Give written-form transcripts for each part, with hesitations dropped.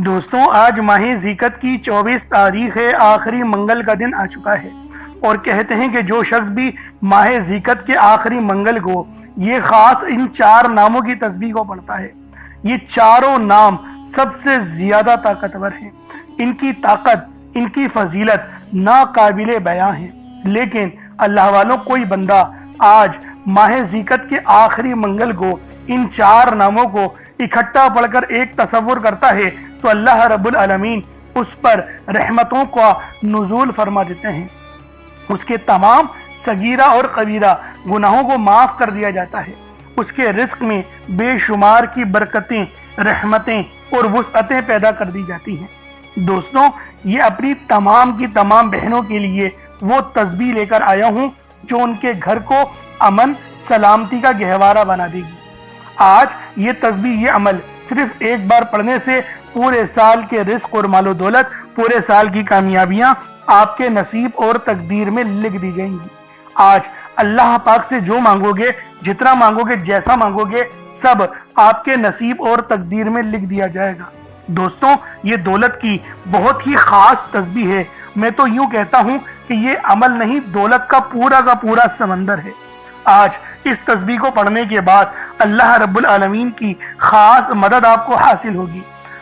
دوستوں آج ماہ ذیقت کی 24 تاریخ ہے، آخری منگل کا دن آ چکا ہے اور کہتے ہیں کہ جو شخص بھی ماہ ذیقت کے آخری منگل کو یہ خاص ان 4 ناموں کی تسبیح کو پڑھتا ہے، یہ چاروں نام سب سے زیادہ طاقتور ہیں، ان کی طاقت، ان کی فضیلت ناقابل بیاں ہے۔ لیکن اللہ والوں کوئی بندہ آج ماہ ذیقت کے آخری منگل کو ان 4 ناموں کو اکٹھا پڑھ کر ایک تصور کرتا ہے تو اللہ رب العالمین اس پر رحمتوں کا نزول فرما دیتے ہیں، اس کے تمام صغیرہ اور کبیرہ گناہوں کو معاف کر دیا جاتا ہے، اس کے رزق میں بے شمار کی برکتیں، رحمتیں اور وسعتیں پیدا کر دی جاتی ہیں۔ دوستوں یہ اپنی تمام کی تمام بہنوں کے لیے وہ تسبیح لے کر آیا ہوں جو ان کے گھر کو امن سلامتی کا گہوارہ بنا دے گی۔ آج یہ تسبیح، یہ عمل صرف ایک بار پڑھنے سے پورے سال کے رزق اور مال و دولت، پورے سال کی کامیابیاں آپ کے نصیب اور تقدیر میں لکھ دی جائیں گی۔ آج اللہ پاک سے جو مانگو گے، جتنا مانگو گے، جیسا مانگو گے، سب آپ کے نصیب اور تقدیر میں لکھ دیا جائے گا۔ دوستوں یہ دولت کی بہت ہی خاص تسبیح ہے، میں تو یوں کہتا ہوں کہ یہ عمل نہیں، دولت کا پورا سمندر ہے۔ آج اس تسبیح کو پڑھنے کے بعد اللہ رب العالمین کی خاص مدد آپ کو حاصل ہوگی۔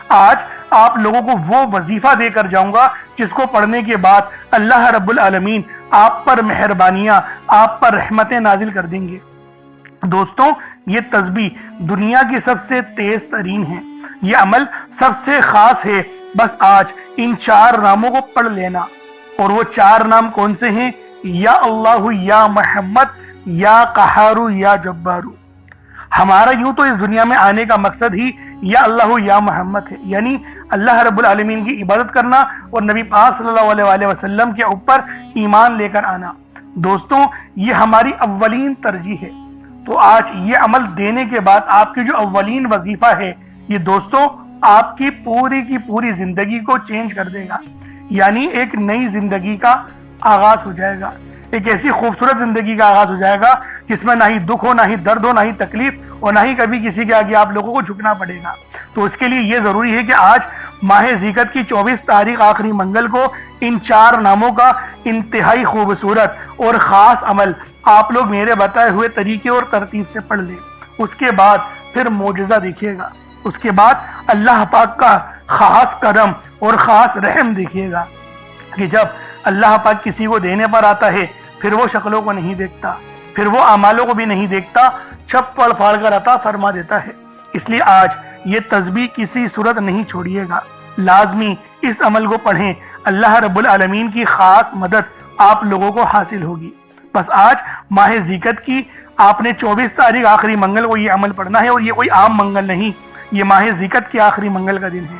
آج آپ لوگوں کو وہ وظیفہ دے کر جاؤں گا جس کو پڑھنے کے بعد اللہ رب العالمین آپ پر مہربانیاں، آپ پر رحمتیں نازل کر دیں گے۔ دوستوں یہ تسبیح دنیا کی سب سے تیز ترین ہے، یہ عمل سب سے خاص ہے، بس آج ان 4 ناموں کو پڑھ لینا۔ اور وہ 4 نام کون سے ہیں؟ یا اللہ، یا محمد، یا قہارو، یا جبارو۔ ہمارا یوں تو اس دنیا میں آنے کا مقصد ہی یا اللہ یا محمد ہے، یعنی اللہ رب العالمین کی عبادت کرنا اور نبی پاک صلی اللہ علیہ وسلم کے اوپر ایمان لے کر آنا۔ دوستوں یہ ہماری اولین ترجیح ہے، تو آج یہ عمل دینے کے بعد آپ کی جو اولین وظیفہ ہے، یہ دوستوں آپ کی پوری زندگی کو چینج کر دے گا، یعنی ایک نئی زندگی کا آغاز ہو جائے گا، ایک ایسی خوبصورت زندگی کا آغاز ہو جائے گا جس میں نہ ہی دکھ ہو، نہ ہی درد ہو، نہ ہی تکلیف اور نہ ہی کبھی کسی کے آگے آپ لوگوں کو جھکنا پڑے گا۔ تو اس کے لیے یہ ضروری ہے کہ آج ماہ ذیقت کی 24 تاریخ آخری منگل کو ان 4 ناموں کا انتہائی خوبصورت اور خاص عمل آپ لوگ میرے بتائے ہوئے طریقے اور ترتیب سے پڑھ لیں۔ اس کے بعد پھر معجزہ دیکھیے گا، اس کے بعد اللہ پاک کا خاص کرم اور خاص رحم دیکھیے گا کہ جب اللہ پاک کسی کو دینے پر آتا ہے پھر وہ شکلوں کو نہیں دیکھتا، پھر وہ اعمالوں کو بھی نہیں دیکھتا، چھپڑ پھاڑ کر عطا فرما دیتا ہے۔ اس لیے آج یہ تسبیح کسی صورت نہیں چھوڑیے گا، لازمی اس عمل کو پڑھیں، اللہ رب العالمین کی خاص مدد آپ لوگوں کو حاصل ہوگی۔ بس آج ماہ ذیقت کی آپ نے 24 تاریخ آخری منگل کو یہ عمل پڑھنا ہے، اور یہ کوئی عام منگل نہیں، یہ ماہ ذیقت کے آخری منگل کا دن ہے۔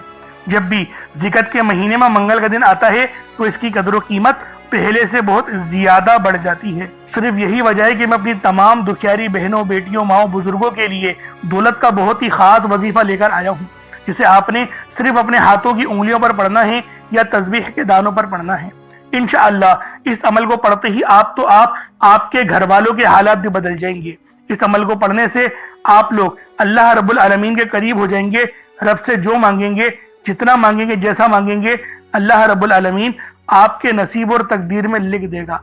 جب بھی ذیقت کے مہینے میں منگل کا دن آتا ہے تو اس کی قدر و قیمت پہلے سے بہت زیادہ بڑھ جاتی ہے۔ صرف یہی وجہ ہے کہ میں اپنی تمام دکھیاری بہنوں، بیٹیوں، ماؤں، بزرگوں کے لیے دولت کا بہت ہی خاص وظیفہ لے کر آیا ہوں، جسے آپ نے صرف اپنے ہاتھوں کی انگلیوں پر پڑھنا ہے یا تسبیح کے دانوں پر پڑھنا ہے۔ انشاءاللہ اس عمل کو پڑھتے ہی آپ کے گھر والوں کے حالات بھی بدل جائیں گے۔ اس عمل کو پڑھنے سے آپ لوگ اللہ رب العالمین کے قریب ہو جائیں گے، رب سے جو مانگیں گے، جتنا مانگیں گے، جیسا مانگیں گے، اللہ رب العالمین آپ کے نصیب اور تقدیر میں لکھ دے گا۔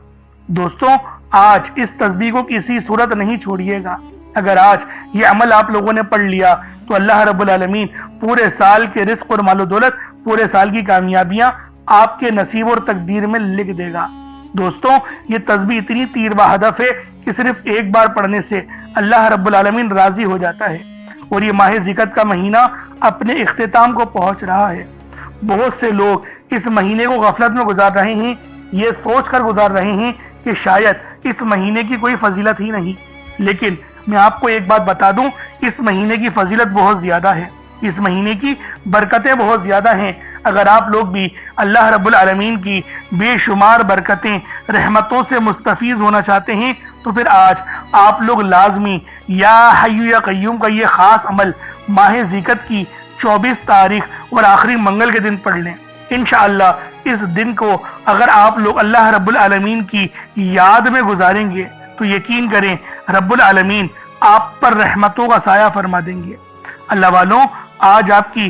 دوستوں آج اس تسبیح کو کسی صورت نہیں چھوڑیے گا۔ اگر آج یہ عمل آپ لوگوں نے پڑھ لیا تو اللہ رب العالمین پورے سال کے رزق اور مال و دولت، پورے سال کی کامیابیاں آپ کے نصیب اور تقدیر میں لکھ دے گا۔ دوستوں یہ تسبیح اتنی تیر بہدف ہے کہ صرف ایک بار پڑھنے سے اللہ رب العالمین راضی ہو جاتا ہے، اور یہ ماہ ذیقت کا مہینہ اپنے اختتام کو پہنچ رہا ہے۔ بہت سے لوگ اس مہینے کو غفلت میں گزار رہے ہیں، یہ سوچ کر گزار رہے ہیں کہ شاید اس مہینے کی کوئی فضیلت ہی نہیں، لیکن میں آپ کو ایک بات بتا دوں، اس مہینے کی فضیلت بہت زیادہ ہے، اس مہینے کی برکتیں بہت زیادہ ہیں۔ اگر آپ لوگ بھی اللہ رب العالمین کی بے شمار برکتیں، رحمتوں سے مستفیض ہونا چاہتے ہیں تو پھر آج آپ لوگ لازمی یا حی یا قیوم کا یہ خاص عمل ماہ ذیقت کی 24 تاریخ اور آخری منگل کے دن پڑھ لیں۔ انشاءاللہ اس دن کو اگر آپ لوگ اللہ رب العالمین کی یاد میں گزاریں گے تو یقین کریں رب العالمین آپ پر رحمتوں کا سایہ فرما دیں گے۔ اللہ والوں آج آپ کی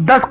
10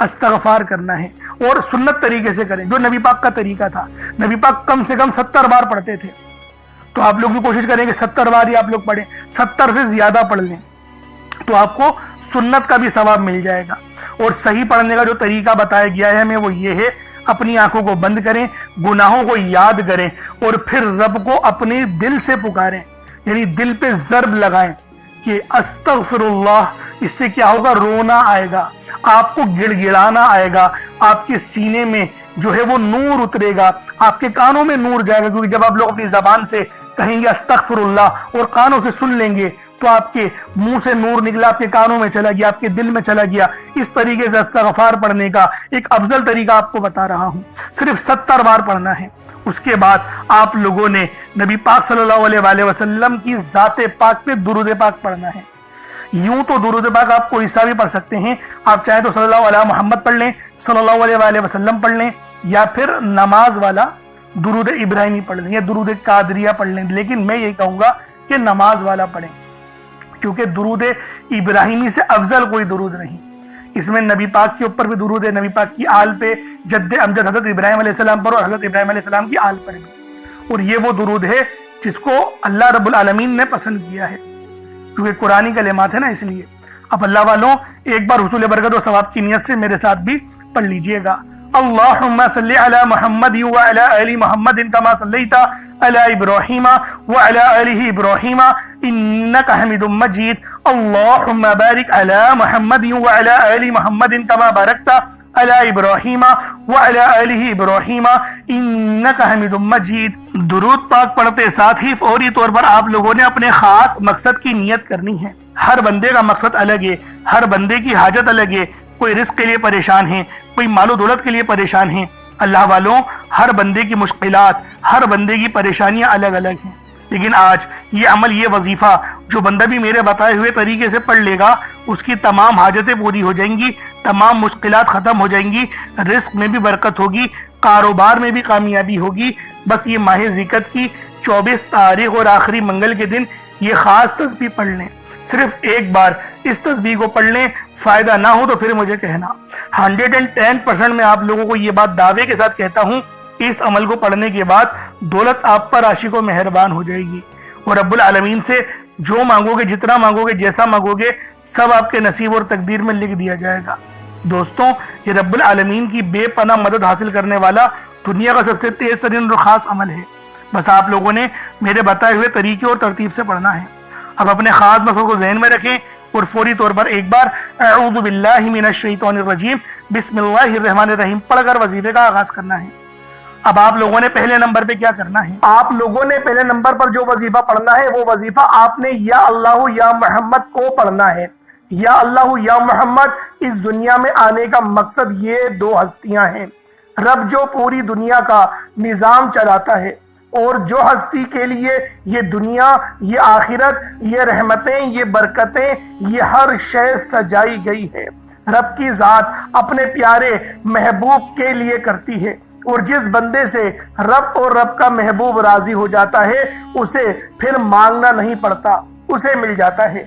استغفار کرنا ہے اور سنت طریقے سے کریں جو نبی پاک کا طریقہ تھا۔ نبی پاک کم سے کم 70 بار پڑھتے تھے، تو آپ لوگ بھی کوشش کریں کہ 70 بار ہی آپ لوگ پڑھیں، 70 سے زیادہ پڑھ لیں تو آپ کو سنت کا بھی ثواب مل جائے گا۔ اور صحیح پڑھنے کا جو طریقہ بتایا گیا ہے ہمیں وہ یہ ہے، اپنی آنکھوں کو بند کریں، گناہوں کو یاد کریں اور پھر رب کو اپنے دل سے پکاریں، یعنی دل پہ ضرب لگائیں کہ استغفر اللہ۔ اس سے کیا ہوگا؟ رونا آئے گا، آپ کو گڑ گڑانا آئے گا، آپ کے سینے میں جو ہے وہ نور اترے گا، آپ کے کانوں میں نور جائے گا، کیونکہ جب آپ لوگ اپنی زبان سے کہیں گے استغفر اللہ اور کانوں سے سن لیں گے تو آپ کے منہ سے نور نکلا، آپ کے کانوں میں چلا گیا، آپ کے دل میں چلا گیا۔ اس طریقے سے استغفار پڑھنے کا ایک افضل طریقہ آپ کو بتا رہا ہوں، صرف 70 بار پڑھنا ہے۔ اس کے بعد آپ لوگوں نے نبی پاک صلی اللہ علیہ وآلہ وسلم کی ذات پاک پہ درود پاک پڑھنا ہے۔ یوں تو درود پاک آپ کوئی سا بھی پڑھ سکتے ہیں، آپ چاہیں تو صلی اللہ علیہ محمد پڑھ لیں، صلی اللہ علیہ وآلہ وسلم پڑھ لیں، یا پھر نماز والا درود ابراہیمی پڑھ لیں یا درود قادریہ پڑھ لیں، لیکن میں یہ کہوں گا کہ نماز والا پڑھیں، کیونکہ درود ابراہیمی سے افضل کوئی درود نہیں۔ اس میں نبی پاک کے اوپر بھی درود ہے، نبی پاک کی آل پہ، جد امجد حضرت ابراہیم علیہ السلام پر اور حضرت ابراہیم علیہ السلام کی آل پر بھی، اور یہ وہ درود ہے جس کو اللہ رب العالمین نے پسند کیا ہے، کیونکہ قرآنی کلمات ہے نا، اس لیے۔ اب اللہ والوں ایک بار حصول برکت و ثواب کی نیت سے میرے ساتھ بھی پڑھ لیجئے گا۔ اللہم صلی علی محمد وعلی آل محمد کما صلیت علی ابراہیم وعلی آل ابراہیم انک حمید مجید۔ اللہم بارک علی محمد وعلی آل محمد کما بارکت علی ابراہیم وعلی آل ابراہیم انک حمید مجید۔ درود پاک پڑھتے ساتھ ہی فوری طور پر آپ لوگوں نے اپنے خاص مقصد کی نیت کرنی ہے۔ ہر بندے کا مقصد الگ ہے، ہر بندے کی حاجت الگ ہے، کوئی رزق کے لیے پریشان ہے، کوئی مال و دولت کے لیے پریشان ہے۔ اللہ والوں ہر بندے کی مشکلات، ہر بندے کی پریشانیاں الگ الگ ہیں، لیکن آج یہ عمل، یہ وظیفہ جو بندہ بھی میرے بتائے ہوئے طریقے سے پڑھ لے گا، اس کی تمام حاجتیں پوری ہو جائیں گی، تمام مشکلات ختم ہو جائیں گی، رزق میں بھی برکت ہوگی، کاروبار میں بھی کامیابی ہوگی۔ بس یہ ماہ ذیقت کی 24 تاریخ اور آخری منگل کے دن یہ خاص تسبیح پڑھ لیں، صرف ایک بار اس تسبیح کو پڑھ لیں، فائدہ نہ ہو تو پھر مجھے کہنا۔ 110% میں آپ لوگوں کو یہ بات دعوے کے ساتھ کہتا ہوں، اس عمل کو پڑھنے کے بعد دولت آپ پر عاشق و مہربان ہو جائے گی، اور رب العالمین سے جو مانگو گے، جتنا مانگو گے، جیسا مانگو گے، سب آپ کے نصیب اور تقدیر میں لکھ دیا جائے گا۔ دوستوں، یہ رب العالمین کی بے پناہ مدد حاصل کرنے والا دنیا کا سب سے تیز ترین اور خاص عمل ہے۔ بس آپ لوگوں نے میرے بتائے ہوئے طریقے اور ترتیب سے پڑھنا ہے۔ اب اپنے خاص مسئلوں کو ذہن میں رکھیں اور فوری طور پر ایک بار اعوذ باللہ من الشیطان الرجیم بسم اللہ الرحمن الرحیم پڑھ کر وظیفے کا آغاز کرنا ہے۔ اب آپ لوگوں نے پہلے نمبر پہ کیا کرنا ہے؟ آپ لوگوں نے پہلے نمبر پر جو وظیفہ پڑھنا ہے وہ وظیفہ آپ نے یا اللہ یا محمد کو پڑھنا ہے۔ یا اللہ یا محمد اس دنیا میں آنے کا مقصد یہ دو ہستیاں ہیں، رب جو پوری دنیا کا نظام چلاتا ہے، اور جو ہستی کے لیے یہ دنیا، یہ آخرت، یہ رحمتیں، یہ برکتیں، یہ ہر شے سجائی گئی ہے، رب کی ذات اپنے پیارے محبوب کے لیے کرتی ہے، اور جس بندے سے رب اور رب کا محبوب راضی ہو جاتا ہے اسے پھر مانگنا نہیں پڑتا، اسے مل جاتا ہے۔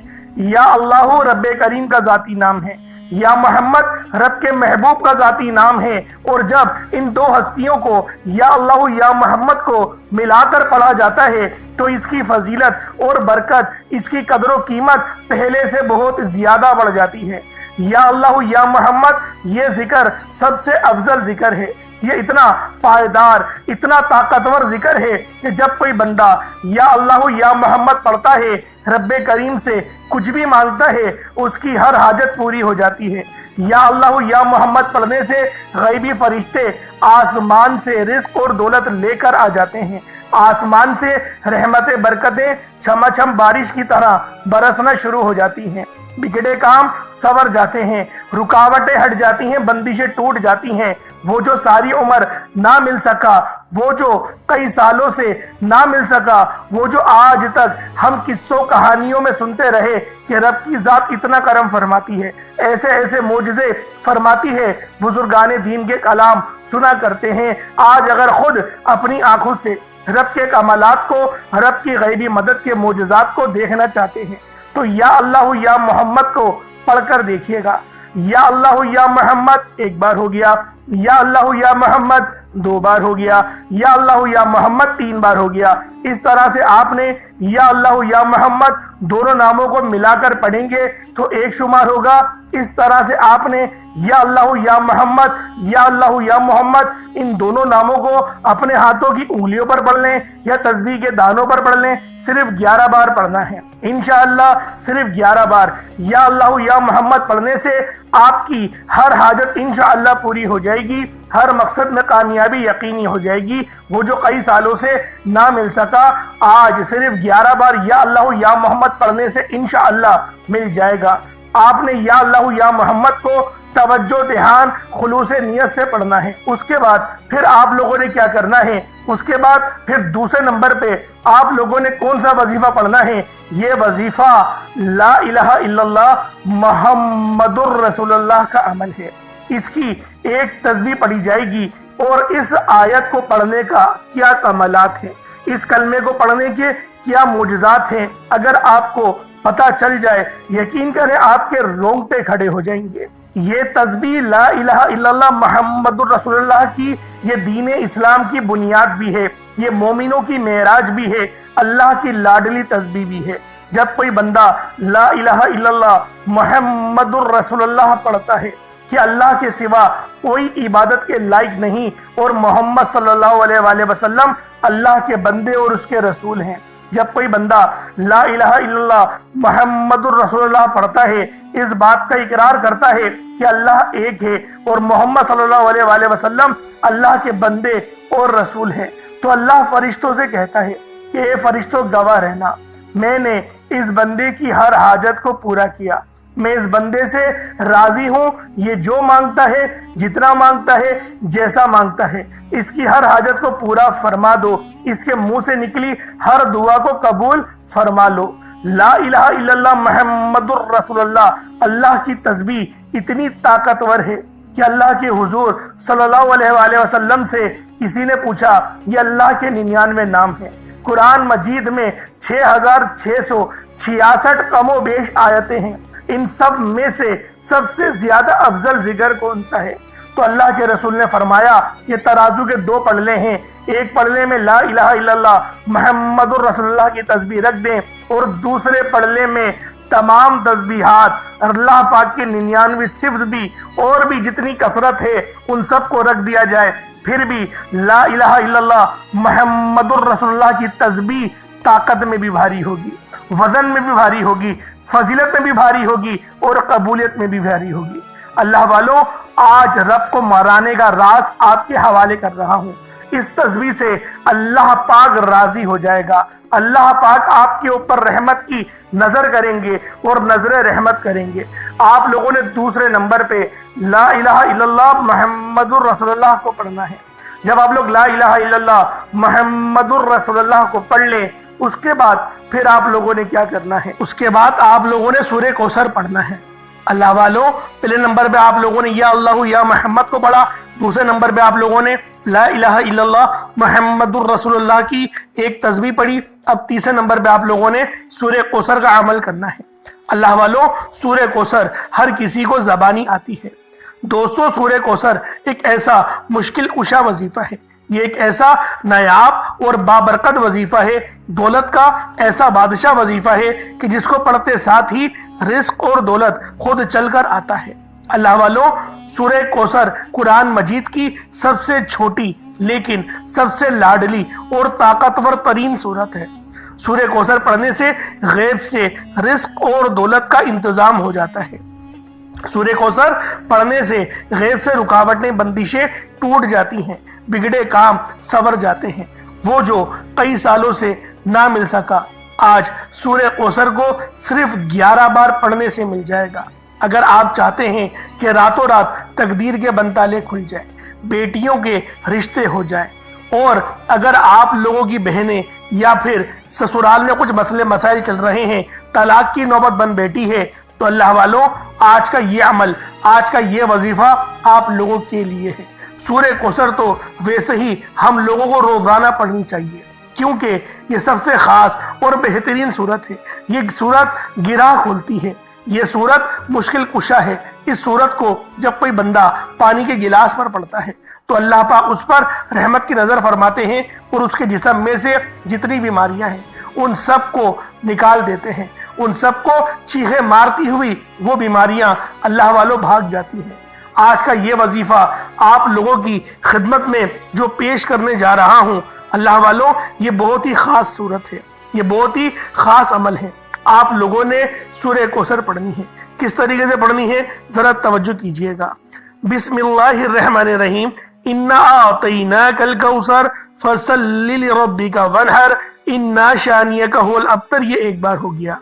یا اللہ رب کریم کا ذاتی نام ہے، یا محمد رب کے محبوب کا ذاتی نام ہے، اور جب ان دو ہستیوں کو یا اللہ یا محمد کو ملا کر پڑھا جاتا ہے تو اس کی فضیلت اور برکت، اس کی قدر و قیمت پہلے سے بہت زیادہ بڑھ جاتی ہے۔ یا اللہ یا محمد یہ ذکر سب سے افضل ذکر ہے، یہ اتنا پائیدار، اتنا طاقتور ذکر ہے کہ جب کوئی بندہ یا اللہ یا محمد پڑھتا ہے، رب کریم سے کچھ بھی مانگتا ہے، اس کی ہر حاجت پوری ہو جاتی ہے۔ یا اللہ یا محمد پڑھنے سے غیبی فرشتے آسمان سے رزق اور دولت لے کر آ جاتے ہیں، آسمان سے رحمتیں، برکتیں چھما چھم بارش کی طرح برسنا شروع ہو جاتی ہیں، بگڑے کام سور جاتے ہیں، رکاوٹیں ہٹ جاتی ہیں، بندشیں ٹوٹ جاتی ہیں۔ وہ جو ساری عمر نہ مل سکا، وہ جو کئی سالوں سے نہ مل سکا، وہ جو آج تک ہم قصوں کہانیوں میں سنتے رہے کہ رب کی ذات اتنا کرم فرماتی ہے، ایسے ایسے معجزے فرماتی ہے، بزرگان دین کے کلام سنا کرتے ہیں، آج اگر خود اپنی آنکھوں سے رب کے کمالات کو، رب کی غیبی مدد کے معجزات کو دیکھنا چاہتے ہیں تو یا اللہ یا محمد کو پڑھ کر دیکھیے گا۔ یا اللہ یا محمد 1 بار ہو گیا، یا اللہ یا محمد 2 بار ہو گیا، یا اللہ یا محمد 3 بار ہو گیا۔ اس طرح سے آپ نے یا اللہ یا محمد دونوں ناموں کو ملا کر پڑھیں گے تو 1 شمار ہوگا۔ اس طرح سے آپ نے یا اللہ یا محمد، یا اللہ یا محمد ان دونوں ناموں کو اپنے ہاتھوں کی انگلیوں پر پڑھ لیں یا تسبیح کے دانوں پر پڑھ لیں، صرف 11 بار پڑھنا ہے انشاءاللہ، صرف 11 بار یا اللہ یا محمد پڑھنے سے آپ کی ہر حاجت انشاءاللہ پوری ہو جائے گی، ہر مقصد میں کامیابی یقینی ہو جائے گی۔ وہ جو کئی سالوں سے نہ مل سکا، آج صرف 11 بار یا اللہ یا محمد پڑھنے سے انشاءاللہ مل جائے گا۔ آپ نے یا اللہ یا محمد کو توجہ، دھیان، خلوص نیت سے پڑھنا ہے۔ اس کے بعد پھر آپ لوگوں نے کیا کرنا ہے، اس کے بعد پھر دوسرے نمبر پہ آپ لوگوں نے کون سا وظیفہ پڑھنا ہے؟ یہ وظیفہ لا الہ الا اللہ محمد الرسول اللہ کا عمل ہے۔ اس کی ایک تسبیح پڑھی جائے گی اور اس آیت کو پڑھنے کا کیا کمالات ہیں، اس کلمے کو پڑھنے کے کیا معجزات ہیں، اگر آپ کو پتہ چل جائے یقین کریں آپ کے رونگٹے کھڑے ہو جائیں گے۔ یہ تسبیح لا الہ الا اللہ محمد الرسول اللہ کی یہ دین اسلام کی بنیاد بھی ہے، یہ مومنوں کی معراج بھی ہے، اللہ کی لاڈلی تسبیح بھی ہے۔ جب کوئی بندہ لا الہ الا اللہ محمد الرسول اللہ پڑھتا ہے کہ اللہ کے سوا کوئی عبادت کے لائق نہیں اور محمد صلی اللہ علیہ وآلہ وسلم اللہ کے بندے اور اس کے رسول ہیں، جب کوئی بندہ لا الہ الا اللہ محمد الرسول اللہ پڑھتا ہے، اس بات کا اقرار کرتا ہے کہ اللہ ایک ہے اور محمد صلی اللہ علیہ وآلہ وسلم اللہ کے بندے اور رسول ہیں، تو اللہ فرشتوں سے کہتا ہے کہ اے فرشتوں گواہ رہنا، میں نے اس بندے کی ہر حاجت کو پورا کیا، میں اس بندے سے راضی ہوں، یہ جو مانگتا ہے، جتنا مانگتا ہے، جیسا مانگتا ہے، اس کی ہر حاجت کو پورا فرما دو، اس کے منہ سے نکلی ہر دعا کو قبول فرما لو۔ لا الہ الا اللہ محمد الرسول اللہ، اللہ کی تسبیح اتنی طاقتور ہے کہ اللہ کے حضور صلی اللہ علیہ وآلہ وسلم سے کسی نے پوچھا، یہ اللہ کے 99 نام ہیں، قرآن مجید میں 6666 کم و بیش آیتیں ہیں، ان سب میں سے سب سے زیادہ افضل ذکر کون سا ہے؟ تو اللہ کے رسول نے فرمایا یہ ترازو کے 2 پلڑے ہیں، ایک پلڑے میں لا الہ الا اللہ محمد الرسول اللہ کی تسبیح رکھ دیں اور دوسرے پلڑے میں تمام تسبیحات اللہ پاک کے 99 صفت بھی اور بھی جتنی کثرت ہے ان سب کو رکھ دیا جائے، پھر بھی لا الہ الا اللہ محمد الرسول اللہ کی تسبیح طاقت میں بھی بھاری ہوگی، وزن میں بھی بھاری ہوگی، فضیلت میں بھی بھاری ہوگی اور قبولیت میں بھی بھاری ہوگی۔ اللہ والوں، آج رب کو مرانے کا راز آپ کے حوالے کر رہا ہوں، اس تسبیح سے اللہ پاک راضی ہو جائے گا، اللہ پاک آپ کے اوپر رحمت کی نظر کریں گے اور نظر رحمت کریں گے۔ آپ لوگوں نے دوسرے نمبر پہ لا الہ الا اللہ محمد الرسول اللہ کو پڑھنا ہے۔ جب آپ لوگ لا الہ الا اللہ محمد الرسول اللہ کو پڑھ لیں، اس کے بعد پھر آپ لوگوں نے کیا کرنا ہے؟ اس کے بعد آپ لوگوں نے سورہ کوثر پڑھنا ہے۔ اللہ والوں، پہلے نمبر پہ آپ لوگوں نے یا اللہ یا محمد کو پڑھا، دوسرے نمبر پہ آپ لوگوں نے لا الہ الا اللہ محمد الرسول اللہ کی ایک تسبیح پڑھی، اب تیسرے نمبر پہ آپ لوگوں نے سورہ کوثر کا عمل کرنا ہے۔ اللہ والوں، سورہ کوثر ہر کسی کو زبانی آتی ہے۔ دوستو، سورہ کوثر ایک ایسا مشکل کشا وظیفہ ہے، یہ ایک ایسا نایاب اور بابرکت وظیفہ ہے، دولت کا ایسا بادشاہ وظیفہ ہے کہ جس کو پڑھتے ساتھ ہی رزق اور دولت خود چل کر آتا ہے۔ اللہ والوں، سورہ کوثر قرآن مجید کی سب سے چھوٹی لیکن سب سے لاڈلی اور طاقتور ترین سورت ہے۔ سورہ کوثر پڑھنے سے غیب سے رزق اور دولت کا انتظام ہو جاتا ہے۔ سورہ کوثر پڑھنے سے غیب سے رکاوٹیں، بندشیں ٹوٹ جاتی ہیں، بگڑے کام سنور جاتے ہیں۔ وہ جو کئی سالوں سے نہ مل سکا، آج سورہ کوثر کو صرف 11 بار پڑھنے سے مل جائے گا۔ اگر آپ چاہتے ہیں کہ راتوں رات تقدیر کے بنتالے کھل جائیں، بیٹیوں کے رشتے ہو جائیں، اور اگر آپ لوگوں کی بہنیں یا پھر سسرال میں کچھ مسئلے مسائل چل رہے ہیں، طلاق کی نوبت بن بیٹھی ہے، تو اللہ والوں، آج کا یہ عمل، آج کا یہ وظیفہ آپ لوگوں کے لیے ہے۔ سورہ کوثر تو ویسے ہی ہم لوگوں کو روزانہ پڑھنی چاہیے، کیونکہ یہ سب سے خاص اور بہترین سورت ہے۔ یہ سورت گرہ کھولتی ہے، یہ صورت مشکل کشا ہے۔ اس صورت کو جب کوئی بندہ پانی کے گلاس پر پڑتا ہے تو اللہ پاک اس پر رحمت کی نظر فرماتے ہیں اور اس کے جسم میں سے جتنی بیماریاں ہیں ان سب کو نکال دیتے ہیں، ان سب کو چیخیں مارتی ہوئی وہ بیماریاں اللہ والوں بھاگ جاتی ہیں۔ آج کا یہ وظیفہ آپ لوگوں کی خدمت میں جو پیش کرنے جا رہا ہوں اللہ والوں، یہ بہت ہی خاص صورت ہے، یہ بہت ہی خاص عمل ہے۔ آپ لوگوں نے سورہ کوثر پڑھنی ہے۔ کس طریقے سے پڑھنی ہے ذرا توجہ کیجئے گا۔ بسم اللہ الرحمن الرحیم، انا اعطیناک الکوثر فصلی لربک وانحر انا شانیک هو الابتر، یہ ایک بار ہو گیا۔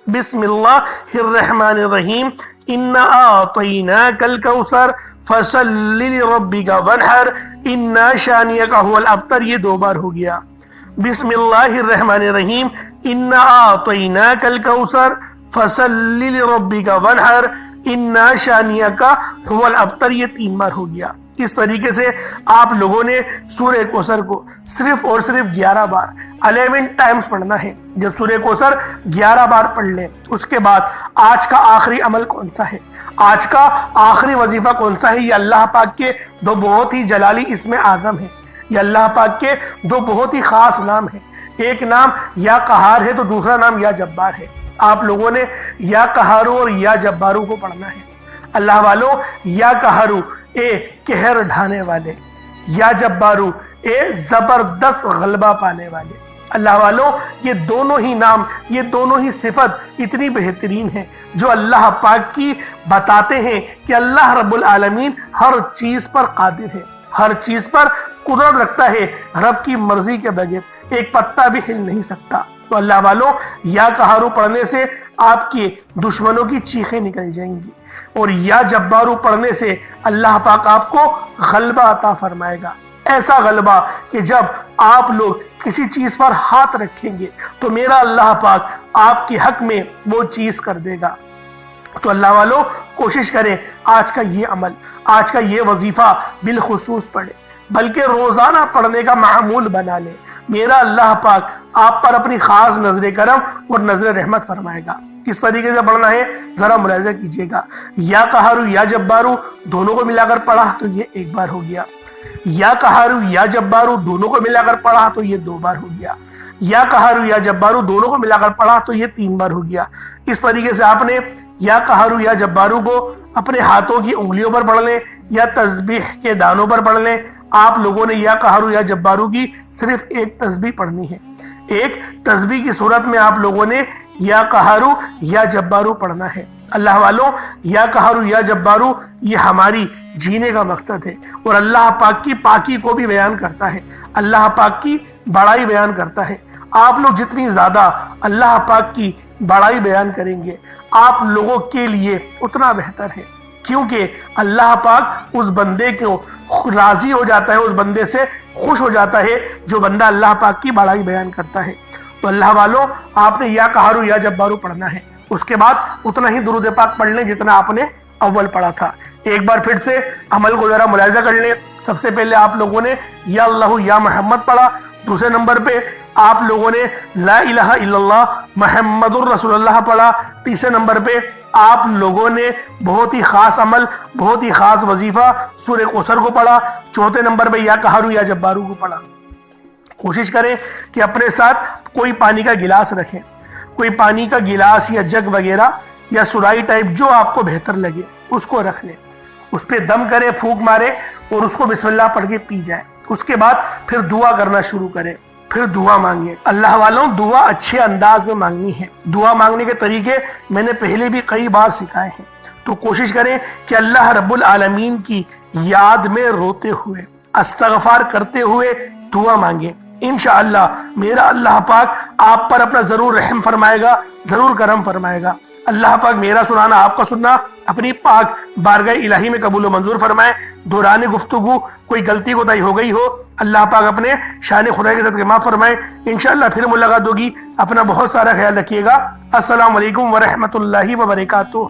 بسم اللہ الرحمن الرحیم، انا اعطیناک الکوثر فصلی لربک وانحر انا شانیک هو الابتر، یہ دو بار ہو گیا۔ بسم اللہ الرحمن الرحیم، انا اعطیناک الکوثر فصلی لربک وانحر انا شانیک هو الابتر، یہ تین بار ہو گیا۔ اس طریقے سے آپ لوگوں نے سورہ کوثر کو صرف اور صرف 11 بار 11 ٹائمز پڑھنا ہے۔ جب سورہ کوثر 11 بار پڑھ لیں اس کے بعد آج کا آخری عمل کون سا ہے، آج کا آخری وظیفہ کون سا ہے، یہ اللہ پاک کے دو بہت ہی جلالی اسم اعظم ہیں، یہ اللہ پاک کے دو بہت ہی خاص نام ہیں۔ ایک نام یا قہار ہے تو دوسرا نام یا جبار ہے۔ آپ لوگوں نے یا قہارو اور یا جبارو کو پڑھنا ہے۔ اللہ والو، یا قہارو اے قہر ڈھانے والے، یا جبارو اے زبردست غلبہ پانے والے۔ اللہ والو، یہ دونوں ہی نام، یہ دونوں ہی صفت اتنی بہترین ہیں جو اللہ پاک کی بتاتے ہیں کہ اللہ رب العالمین ہر چیز پر قادر ہے، ہر چیز پر قدرت رکھتا ہے، رب کی مرضی کے بغیر ایک پتا بھی ہل نہیں سکتا۔ تو اللہ والوں، یا قہارو پڑھنے سے آپ کے دشمنوں کی چیخیں نکل جائیں گی، اور یا جبارو پڑھنے سے اللہ پاک آپ کو غلبہ عطا فرمائے گا، ایسا غلبہ کہ جب آپ لوگ کسی چیز پر ہاتھ رکھیں گے تو میرا اللہ پاک آپ کے حق میں وہ چیز کر دے گا۔ تو اللہ والوں، کوشش کریں آج کا یہ عمل، آج کا یہ وظیفہ بالخصوص پڑھیں، بلکہ روزانہ پڑھنے کا معمول بنا لیں۔ میرا اللہ پاک آپ پر اپنی خاص نظر کرم اور نظر رحمت فرمائے گا۔ کس طریقے سے پڑھنا ہے ذرا ملاحظہ کیجئے گا۔ یا قہارو یا جبارو دونوں کو ملا کر پڑھا تو یہ ایک بار ہو گیا، یا قہارو یا جبارو دونوں کو ملا کر پڑھا تو یہ دو بار ہو گیا، یا قہارو یا جبارو دونوں کو ملا کر پڑھا تو یہ تین بار ہو گیا۔ اس طریقے سے آپ نے یا قہارو یا جبارو کو اپنے ہاتھوں کی انگلیوں پر پڑھ لیں یا تسبیح کے دانوں پر پڑھ لیں۔ آپ لوگوں نے یا قہارو یا جبارو کی صرف ایک تسبیح پڑھنی ہے۔ ایک تسبیح کی صورت میں آپ لوگوں نے یا قہارو یا جبارو پڑھنا ہے۔ اللہ والوں، یا قہارو یا جبارو یہ ہماری جینے کا مقصد ہے، اور اللہ پاک کی پاکی کو بھی بیان کرتا ہے، اللہ پاک کی بڑائی بیان کرتا ہے۔ آپ لوگ جتنی زیادہ اللہ پاک کی بڑائی بیان کریں گے آپ لوگوں کے لیے اتنا بہتر ہے، کیونکہ اللہ پاک اس بندے کو راضی ہو جاتا ہے، اس بندے سے خوش ہو جاتا ہے جو بندہ اللہ پاک کی بڑائی بیان کرتا ہے۔ تو اللہ والوں، آپ نے یا قہارو یا جبارو پڑھنا ہے، اس کے بعد اتنا ہی درود پاک پڑھ لیں جتنا آپ نے اول پڑھا تھا۔ ایک بار پھر سے عمل کو ذرا ملاحظہ کر لیں۔ سب سے پہلے آپ لوگوں نے یا اللہ یا محمد پڑھا، دوسرے نمبر پہ آپ لوگوں نے لا الہ الا اللہ محمد الرسول اللہ پڑھا، تیسرے نمبر پہ آپ لوگوں نے بہت ہی خاص عمل، بہت ہی خاص وظیفہ سورہ کوثر کو پڑھا، چوتھے نمبر پہ یا قہارو یا جبارو کو پڑھا۔ کوشش کریں کہ اپنے ساتھ کوئی پانی کا گلاس رکھیں، کوئی پانی کا گلاس یا جگ وغیرہ یا سرائی ٹائپ جو آپ کو بہتر لگے اس کو رکھ لیں، اس پہ دم کریں، پھونک مارے اور اس کو بسم اللہ پڑھ کے پی جائیں۔ اس کے بعد پھر دعا کرنا شروع کریں، پھر دعا مانگیں۔ اللہ والوں، دعا اچھے انداز میں مانگنی ہے۔ دعا مانگنے کے طریقے میں نے پہلے بھی کئی بار سکھائے ہیں، تو کوشش کریں کہ اللہ رب العالمین کی یاد میں روتے ہوئے، استغفار کرتے ہوئے دعا مانگیں۔ انشاءاللہ میرا اللہ پاک آپ پر اپنا ضرور رحم فرمائے گا، ضرور کرم فرمائے گا۔ اللہ پاک میرا سنانا، آپ کا سننا اپنی پاک بارگاہ الہی میں قبول و منظور فرمائے۔ دوران گفتگو کوئی غلطی کوتاہی ہو گئی ہو، اللہ پاک اپنے شان خدا کے ساتھ معاف فرمائے۔ انشاءاللہ پھر ملاقات ہوگی۔ اپنا بہت سارا خیال رکھیے گا۔ السلام علیکم ورحمۃ اللہ وبرکاتہ۔